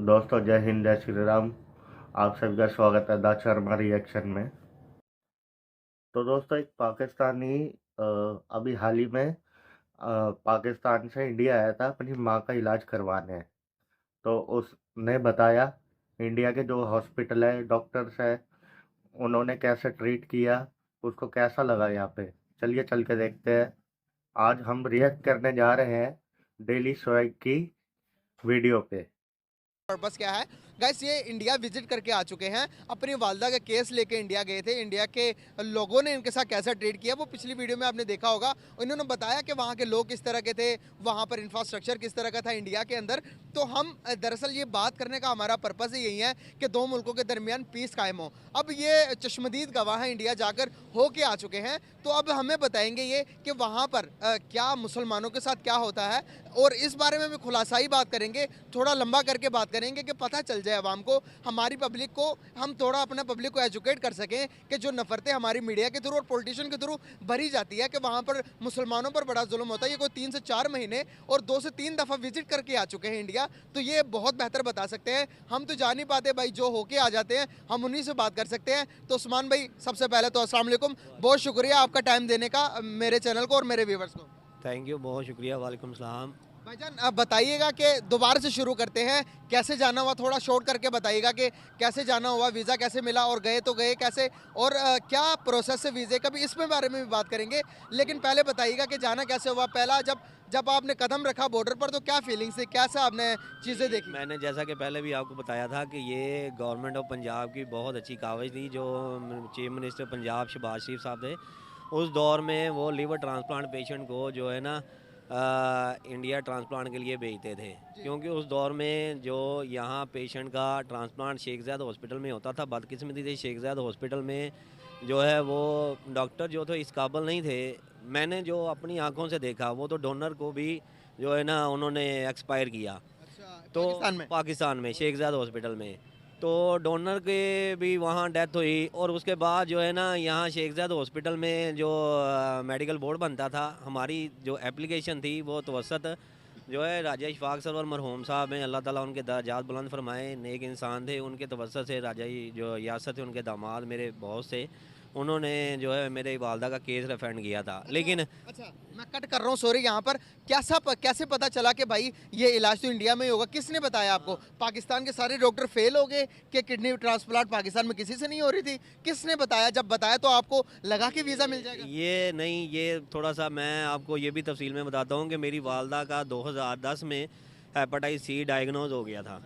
दोस्तों, जय हिंद, जय श्री राम। आप सभी का स्वागत है द शर्मा रिएक्शन में। तो दोस्तों, एक पाकिस्तानी अ, अभी हाल ही में पाकिस्तान से इंडिया आया था अपनी माँ का इलाज करवाने। तो उसने बताया इंडिया के जो हॉस्पिटल है, डॉक्टर्स है, उन्होंने कैसे ट्रीट किया, उसको कैसा लगा यहाँ पे। चलिए चल के देखते हैं। आज हम रिएक्ट करने जा रहे हैं डेली स्वैग की वीडियो पे। पर्पस क्या है गाइस, ये इंडिया विजिट करके आ चुके हैं। अपनी वालदा का केस लेके इंडिया गए थे। इंडिया के लोगों ने इनके साथ कैसा ट्रीट किया वो पिछली वीडियो में आपने देखा होगा। इन्होंने बताया कि वहाँ के लोग किस तरह के थे, वहाँ पर इंफ्रास्ट्रक्चर किस तरह का था इंडिया के अंदर। तो हम दरअसल ये बात करने का हमारा पर्पस ही यही है कि दो मुल्कों के दरमियान पीस कायम हो। अब ये चश्मदीद गवाह हैं, इंडिया जाकर होके आ चुके हैं। तो अब हमें बताएंगे ये कि वहाँ पर क्या मुसलमानों के साथ क्या होता है, और इस बारे में भी खुलासाई बात करेंगे, थोड़ा लंबा करके बात करेंगे कि पता चल जाए आवाम को, हमारी पब्लिक को, हम थोड़ा अपने पब्लिक को एजुकेट कर सकें कि जो नफरतें हमारी मीडिया के थ्रू और पॉलिटिशियन के थ्रू भरी जाती है कि वहाँ पर मुसलमानों पर बड़ा जुल्म होता है। ये कोई 3 से 4 महीने और 2 से 3 दफ़ा विजिट करके आ चुके हैं इंडिया, तो ये बहुत बेहतर बता सकते हैं। हम तो जा नहीं पाते भाई, जो होके आ जाते हैं हम उन्हीं से बात कर सकते हैं। तो उस्मान भाई, सबसे पहले तो अस्सलाम वालेकुम, बहुत शुक्रिया आपका टाइम देने का मेरे चैनल को और मेरे व्यूवर्स को। थैंक यू, बहुत शुक्रिया। वालेकुम सलाम। भाईजान, आप बताइएगा कि दोबारा से शुरू करते हैं, कैसे जाना हुआ, थोड़ा शॉर्ट करके बताइएगा कि कैसे जाना हुआ, वीज़ा कैसे मिला और गए तो गए कैसे, और क्या प्रोसेस है वीज़े का भी, इसमें बारे में भी बात करेंगे। लेकिन पहले बताइएगा कि जाना कैसे हुआ। पहला जब जब आपने कदम रखा बॉर्डर पर तो क्या फीलिंग्स थी, कैसा आपने चीज़ें देखी? मैंने जैसा कि पहले भी आपको बताया था कि ये गवर्नमेंट ऑफ पंजाब की बहुत अच्छी कावज थी। जो चीफ मिनिस्टर पंजाब शहबाज शरीफ साहब थे, उस दौर में वो लीवर ट्रांसप्लांट पेशेंट को जो है ना इंडिया ट्रांसप्लांट के लिए भेजते थे। क्योंकि उस दौर में जो यहाँ पेशेंट का ट्रांसप्लांट शेख ज़ैद हॉस्पिटल में होता था, बदकिस्मती से शेख ज़ैद हॉस्पिटल में जो है वो डॉक्टर जो थे इस काबिल नहीं थे। मैंने जो अपनी आंखों से देखा, वो तो डोनर को भी जो है ना उन्होंने एक्सपायर किया। अच्छा, तो पाकिस्तान में? पाकिस्तान में शेख ज़ैद हॉस्पिटल में तो डोनर के भी वहाँ डेथ हुई। और उसके बाद जो है ना यहाँ शेख ज़ैद हॉस्पिटल में जो मेडिकल बोर्ड बनता था, हमारी जो एप्लीकेशन थी वो तवसत जो है राजा इशफाक सरवर मरहूम साहब हैं, अल्लाह ताला उनके दर्जात बुलंद फरमाए, नेक इंसान थे। उनके तवसत से राजा जो रियासत थे, उनके दामाद मेरे बहुत से, उन्होंने जो है मेरे वालदा का केस रेफरेंड किया था। लेकिन अच्छा, मैं कट कर रहा हूँ, सॉरी। यहाँ पर कैसे पता चला कि भाई ये इलाज तो इंडिया में ही होगा? किसने बताया आपको? पाकिस्तान के सारे डॉक्टर फेल हो गए कि किडनी ट्रांसप्लांट पाकिस्तान में किसी से नहीं हो रही थी? किसने बताया? जब बताया तो आपको लगा कि वीज़ा मिल जाएगा? ये नहीं, ये थोड़ा सा मैं आपको ये भी तफसील में बताता हूँ कि मेरी वालदा का 2010 में हेपेटाइटिस सी डायग्नोज हो गया था।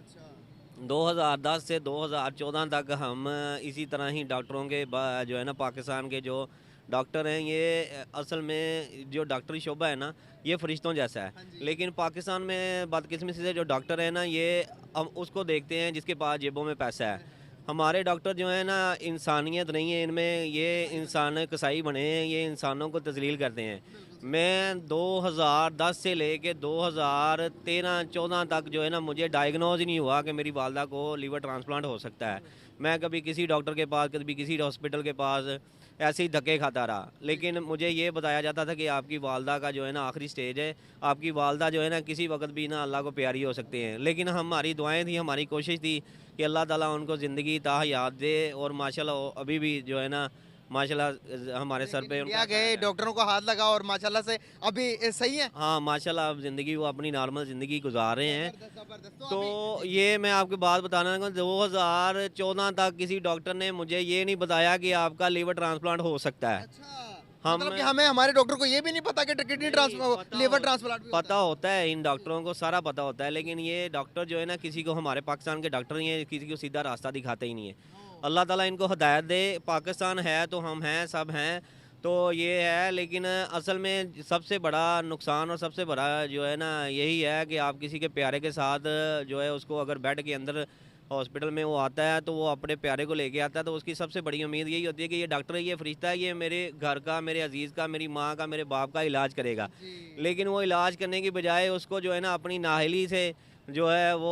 2010 से 2014 तक हम इसी तरह ही डॉक्टरों के जो है ना पाकिस्तान के जो डॉक्टर हैं, ये असल में जो डॉक्टरी शोबा है ना, ये फरिश्तों जैसा है। लेकिन पाकिस्तान में बदकिस्मती से जो डॉक्टर है ना, ये हम उसको देखते हैं जिसके पास जेबों में पैसा है। हमारे डॉक्टर जो है ना, इंसानियत नहीं है इनमें, ये इंसान कसाई बने हैं, ये इंसानों को तजलील करते हैं। मैं 2010 से लेके 2013-14 तक जो है ना, मुझे डायग्नोज ही नहीं हुआ कि मेरी वालदा को लीवर ट्रांसप्लांट हो सकता है। मैं कभी किसी डॉक्टर के पास, कभी किसी हॉस्पिटल के पास ऐसे ही धक्के खाता रहा। लेकिन मुझे ये बताया जाता था कि आपकी वालदा का जो है ना आखिरी स्टेज है, आपकी वालदा जो है ना किसी वक्त भी ना अल्लाह को प्यारी हो सकती हैं। लेकिन हमारी दुआएं थी, हमारी कोशिश थी कि अल्लाह ताला उनको ज़िंदगी ताहयात दे। और माशाल्लाह अभी भी जो है ना, माशाल्लाह हमारे सर पे इंडिया उनका गए, खैर है। डॉक्टरों को हाथ लगा और माशाल्लाह से अभी सही है? हाँ, माशाल्लाह अब ज़िंदगी वो अपनी नॉर्मल ज़िंदगी गुजार रहे हैं। जबरदस्त, जबरदस्त। तो तो अभी जी। ये मैं आपको बात बताना चाहूँगा, 2014 तक किसी डॉक्टर ने मुझे ये नहीं बताया कि आपका लीवर ट्रांसप्लांट हो सकता है। अच्छा, हम मतलब कि हमें, हमारे डॉक्टर को ये भी नहीं पता कि किडनी नहीं लीवर ट्रांसप्लांट भी होता पता है? होता है, इन डॉक्टरों को सारा पता होता है। लेकिन ये डॉक्टर जो है ना, किसी को, हमारे पाकिस्तान के डॉक्टर ही हैं, किसी को सीधा रास्ता दिखाते ही नहीं है। अल्लाह ताला इनको हिदायत दे। पाकिस्तान है तो हम हैं, सब हैं, तो ये है। लेकिन असल में सबसे बड़ा नुकसान और सबसे बड़ा जो है ना यही है कि आप किसी के प्यारे के साथ जो है उसको अगर बेड के अंदर हॉस्पिटल में वो आता है तो वो अपने प्यारे को लेके आता है, तो उसकी सबसे बड़ी उम्मीद यही होती है कि ये डॉक्टर, ये फरिश्ता है, ये मेरे घर का, मेरे अजीज़ का, मेरी माँ का, मेरे बाप का इलाज करेगा। जी। लेकिन वो इलाज करने की बजाय उसको जो है ना अपनी नाअहली से जो है वो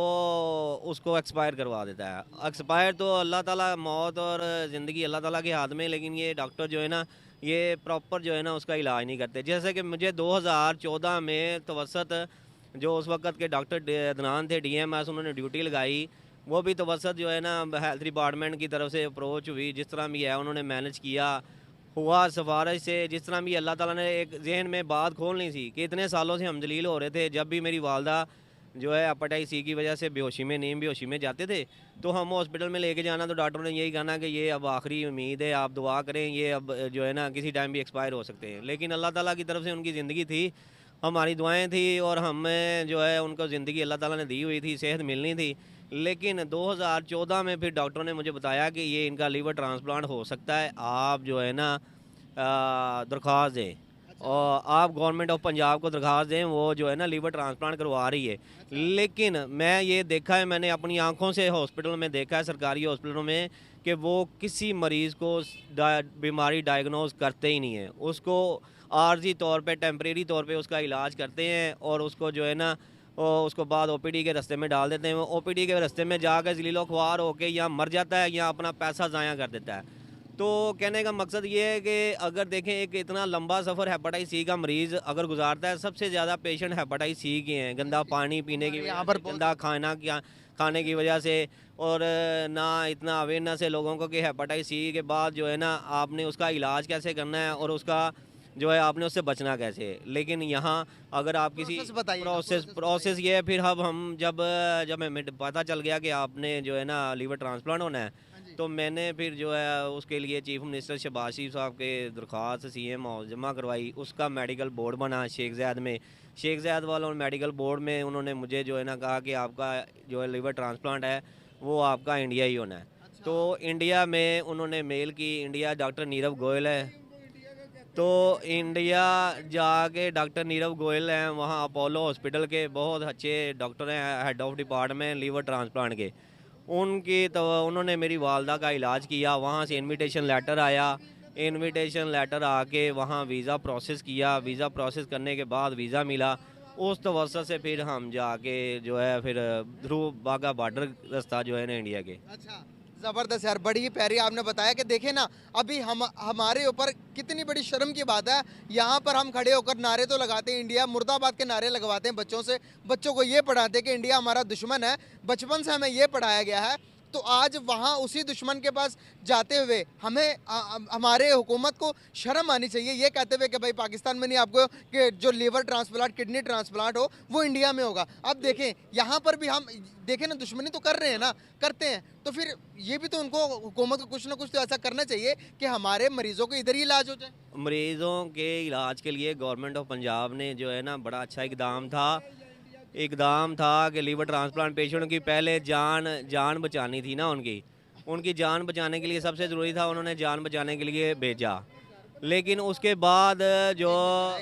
उसको एक्सपायर करवा देता है। एक्सपायर तो अल्लाह ताला, मौत और ज़िंदगी अल्लाह ताला के हाथ में, लेकिन ये डॉक्टर जो है ना, ये प्रॉपर जो है ना उसका इलाज नहीं करते। जैसे कि मुझे 2014 में तवसत जो उस वक्त के डॉक्टर अदनान थे DMS, उन्होंने ड्यूटी लगाई। वो भी तवसत जो है ना हेल्थ डिपार्टमेंट की तरफ से अप्रोच हुई, जिस तरह भी है उन्होंने मैनेज किया, हुआ सिफारिश से। जिस तरह भी अल्लाह ताला ने एक जहन में बात खोलनी थी कि इतने सालों से हम जलील हो रहे थे। जब भी मेरी वालदा जो है हेपेटाइटिस C की वजह से बेहोशी में, नीम बेहोशी में जाते थे, तो हम हॉस्पिटल में लेके जाना तो डॉक्टरों ने यही कहना कि ये अब आखिरी उम्मीद है, आप दुआ करें, ये अब जो है ना किसी टाइम भी एक्सपायर हो सकते हैं। लेकिन अल्लाह ताला की तरफ से उनकी ज़िंदगी थी, हमारी दुआएं थी, और हमें जो है उनको ज़िंदगी अल्लाह ताला ने दी हुई थी, सेहत मिलनी थी। लेकिन 2014 में फिर डॉक्टरों ने मुझे बताया कि ये इनका लीवर ट्रांसप्लांट हो सकता है, आप जो है ना दरख्वास्त दें, और आप गवर्नमेंट ऑफ पंजाब को दरख्वास्त दें, वो जो है ना लीवर ट्रांसप्लांट करवा रही है। लेकिन मैं ये देखा है, मैंने अपनी आंखों से हॉस्पिटल में देखा है, सरकारी हॉस्पिटलों में, कि वो किसी मरीज़ को बीमारी डायग्नोज करते ही नहीं है। उसको आर्जी तौर पे, टेम्परेरी तौर पे उसका इलाज करते हैं, और उसको जो है ना उसको बाद OPD के रास्ते में डाल देते हैं। वो OPD के रास्ते में जाकर जलीलो ख्वार होकर या मर जाता है या अपना पैसा ज़ाया कर देता है। तो कहने का मकसद ये है कि अगर देखें, एक इतना लंबा सफ़र हेपेटाइटिस C का मरीज़ अगर गुजारता है, सबसे ज़्यादा पेशेंट हेपेटाइटिस C के हैं, गंदा पानी पीने की वजह से, गंदा खाना खाने की वजह से, और ना इतना अवेयरनेस है लोगों को कि हेपेटाइटिस C के बाद जो है ना आपने उसका इलाज कैसे करना है, और उसका जो है आपने उससे बचना कैसे है। लेकिन यहाँ अगर आप किसी प्रोसेस ये है, फिर अब हम जब हमें पता चल गया कि आपने जो है ना लीवर ट्रांसप्लांट होना है, तो मैंने फिर जो है उसके लिए चीफ मिनिस्टर शहबाज शरीफ साहब के दरख्वास्त CM जमा करवाई। उसका मेडिकल बोर्ड बना शेख ज़ायद में। शेख ज़ायद वालों मेडिकल बोर्ड में उन्होंने मुझे जो है ना कहा कि आपका जो है लीवर ट्रांसप्लांट है वो आपका इंडिया ही होना है। तो इंडिया में उन्होंने मेल की, इंडिया डॉक्टर नीरव गोयल है, तो इंडिया जाके डॉक्टर नीरव गोयल हैं, वहाँ अपोलो हॉस्पिटल के बहुत अच्छे डॉक्टर हैं, head of department liver transplant के। उनकी तो उन्होंने मेरी वालदा का इलाज किया। वहाँ से इनविटेशन लेटर आया, इनविटेशन लेटर आके वहाँ वीज़ा प्रोसेस किया, वीज़ा प्रोसेस करने के बाद वीज़ा मिला। उस तवसत से फिर हम जाके जो है फिर थ्रू बागा बॉर्डर रास्ता जो है ना इंडिया के। अच्छा, ज़बरदस्त यार, बड़ी ही प्यारी आपने बताया कि देखें ना, अभी हमारे ऊपर कितनी बड़ी शर्म की बात है, यहाँ पर हम खड़े होकर नारे तो लगाते हैं, इंडिया मुर्दाबाद के नारे लगवाते हैं बच्चों से, बच्चों को ये पढ़ाते हैं कि इंडिया हमारा दुश्मन है, बचपन से हमें ये पढ़ाया गया है। तो आज वहाँ उसी दुश्मन के पास जाते हुए हमें हमारे हुकूमत को शर्म आनी चाहिए, ये कहते हुए कि भाई पाकिस्तान में नहीं, आपको कि जो लीवर ट्रांसप्लांट, किडनी ट्रांसप्लांट हो वो इंडिया में होगा। अब देखें यहाँ पर भी हम देखें ना, दुश्मनी तो कर रहे हैं ना, करते हैं, तो फिर ये भी तो उनको, हुकूमत को कुछ ना कुछ तो ऐसा करना चाहिए कि हमारे मरीजों को इधर ही इलाज हो जाए। मरीज़ों के इलाज के लिए गवर्नमेंट ऑफ पंजाब ने जो है ना बड़ा अच्छा इकदाम था कि लीवर ट्रांसप्लांट पेशेंट की पहले जान बचानी थी ना, उनकी जान बचाने के लिए सबसे ज़रूरी था, उन्होंने जान बचाने के लिए भेजा। लेकिन उसके बाद जो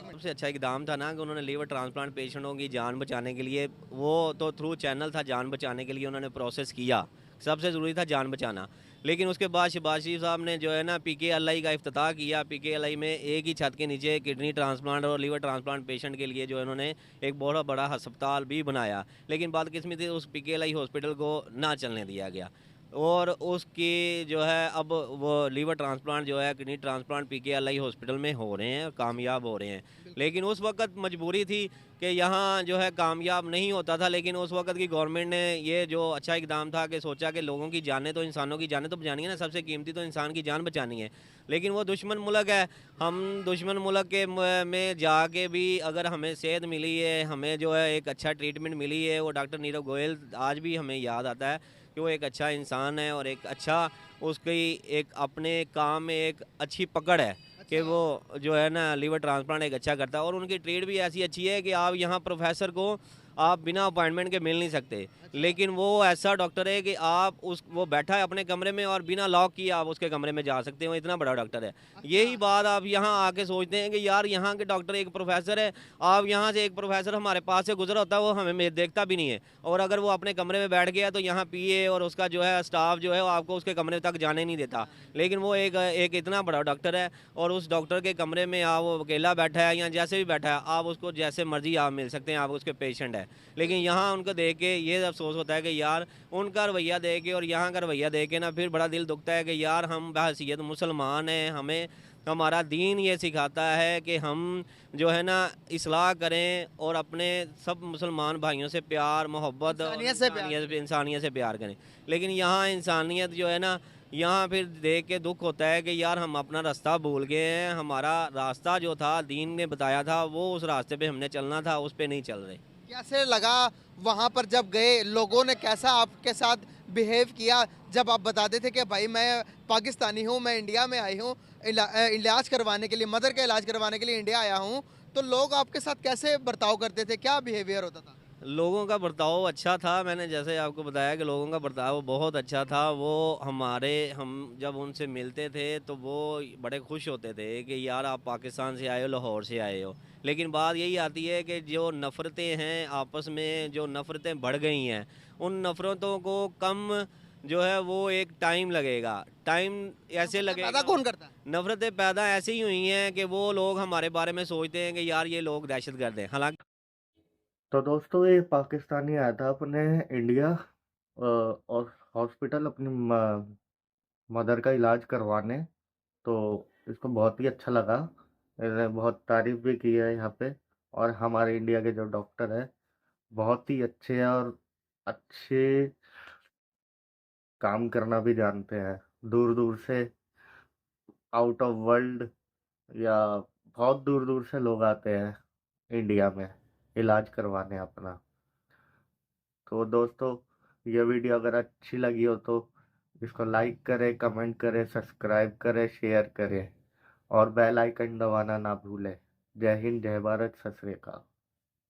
सबसे अच्छा इकदाम था ना कि उन्होंने लीवर ट्रांसप्लांट पेशेंटों की जान बचाने के लिए, वो तो थ्रू चैनल था जान बचाने के लिए, उन्होंने प्रोसेस किया, सबसे ज़रूरी था जान बचाना। लेकिन उसके बाद शहबाज शरीफ साहब ने जो है ना PKLI का इफ्तिताह किया। PKLI में एक ही छत के नीचे किडनी ट्रांसप्लांट और लीवर ट्रांसप्लांट पेशेंट के लिए जो है उन्होंने एक बहुत बड़ा अस्पताल भी बनाया। लेकिन बदकिस्मती उस PKLI हॉस्पिटल को ना चलने दिया गया, और उसकी जो है अब वो लीवर ट्रांसप्लांट जो है, किडनी ट्रांसप्लांट PKLI हॉस्पिटल में हो रहे हैं, कामयाब हो रहे हैं। लेकिन उस वक्त मजबूरी थी कि यहाँ जो है कामयाब नहीं होता था। लेकिन उस वक्त की गवर्नमेंट ने ये जो अच्छा इकदाम था कि सोचा कि लोगों की जानें, तो इंसानों की जानें तो बचानी है ना, सबसे कीमती तो इंसान की जान बचानी है। लेकिन वो दुश्मन मुल्क है, हम दुश्मन मुल्क के में जाके भी अगर हमें सेहत मिली है, हमें जो है एक अच्छा ट्रीटमेंट मिली है, वो डॉक्टर नीरव गोयल आज भी हमें याद आता है कि वो एक अच्छा इंसान है, और एक अच्छा उसकी एक अपने काम में एक अच्छी पकड़ है कि वो जो है ना लीवर ट्रांसप्लांट एक अच्छा करता है। और उनकी ट्रीट भी ऐसी अच्छी है कि आप यहाँ प्रोफेसर को आप बिना अपॉइंटमेंट के मिल नहीं सकते, लेकिन वो ऐसा डॉक्टर है कि आप वो बैठा है अपने कमरे में और बिना लॉक किए आप उसके कमरे में जा सकते हो, इतना बड़ा डॉक्टर है। यही बात आप यहाँ आके सोचते हैं कि यार यहाँ के डॉक्टर एक प्रोफेसर है, आप यहाँ से एक प्रोफेसर हमारे पास से गुजरा होता है, वो हमें देखता भी नहीं है, और अगर वो अपने कमरे में बैठ गया तो यहाँ PA और उसका जो है स्टाफ जो है वो आपको उसके कमरे तक जाने नहीं देता। लेकिन वो एक इतना बड़ा डॉक्टर है, और उस डॉक्टर के कमरे में आप वो अकेला बैठा है या जैसे भी बैठा है, आप उसको जैसे मर्जी आप मिल सकते हैं, आप उसके पेशेंट है। लेकिन यहाँ उनको देख के ये अफसोस होता है कि यार उनका रवैया देख के और यहाँ का रवैया देख के ना फिर बड़ा दिल दुखता है कि यार हम बहसीयत मुसलमान हैं, हमें हमारा दीन ये सिखाता है कि हम जो है ना इस्लाह करें और अपने सब मुसलमान भाइयों से प्यार मोहब्बत और इंसानियत से प्यार इंसानियत से प्यार करें। लेकिन यहाँ इंसानियत जो है ना, यहाँ फिर देख के दुख होता है कि यार हम अपना रास्ता भूल गए हैं। हमारा रास्ता जो था दीन ने बताया था, वो उस रास्ते पे हमने चलना था, उस पे नहीं चल रहे। कैसे लगा वहाँ पर जब गए, लोगों ने कैसा आपके साथ बिहेव किया जब आप बताते थे कि भाई मैं पाकिस्तानी हूँ, मैं इंडिया में आई हूँ इलाज करवाने के लिए, मदर का इलाज करवाने के लिए इंडिया आया हूँ, तो लोग आपके साथ कैसे बर्ताव करते थे, क्या बिहेवियर होता था? लोगों का बर्ताव अच्छा था। मैंने जैसे आपको बताया कि लोगों का बर्ताव बहुत अच्छा था। वो हम जब उनसे मिलते थे तो वो बड़े खुश होते थे कि यार आप पाकिस्तान से आए हो, लाहौर से आए हो। लेकिन बात यही आती है कि जो नफ़रतें हैं आपस में, जो नफ़रतें बढ़ गई हैं, उन नफ़रतों को कम जो है वो एक टाइम लगेगा। टाइम ऐसे नफरतें पैदा लगेगा। कौन करता है? नफ़रतें पैदा ऐसे ही हुई हैं कि वो लोग हमारे बारे में सोचते हैं कि यार ये लोग दहशतगर्द हैं। हालांकि तो दोस्तों ये पाकिस्तानी आया था अपने इंडिया और हॉस्पिटल अपनी मदर का इलाज करवाने। तो इसको बहुत ही अच्छा लगा। इसने बहुत तारीफ भी की है यहाँ पे। और हमारे इंडिया के जो डॉक्टर है बहुत ही अच्छे हैं और अच्छे काम करना भी जानते हैं। दूर दूर से, आउट ऑफ वर्ल्ड या बहुत दूर दूर से लोग आते हैं इंडिया में इलाज करवाने अपना। तो दोस्तों ये वीडियो अगर अच्छी लगी हो तो इसको लाइक करें, कमेंट करें, सब्सक्राइब करें, शेयर करें और बेल आइकन दबाना ना भूलें। जय हिंद, जय भारत, सत श्री अकाल।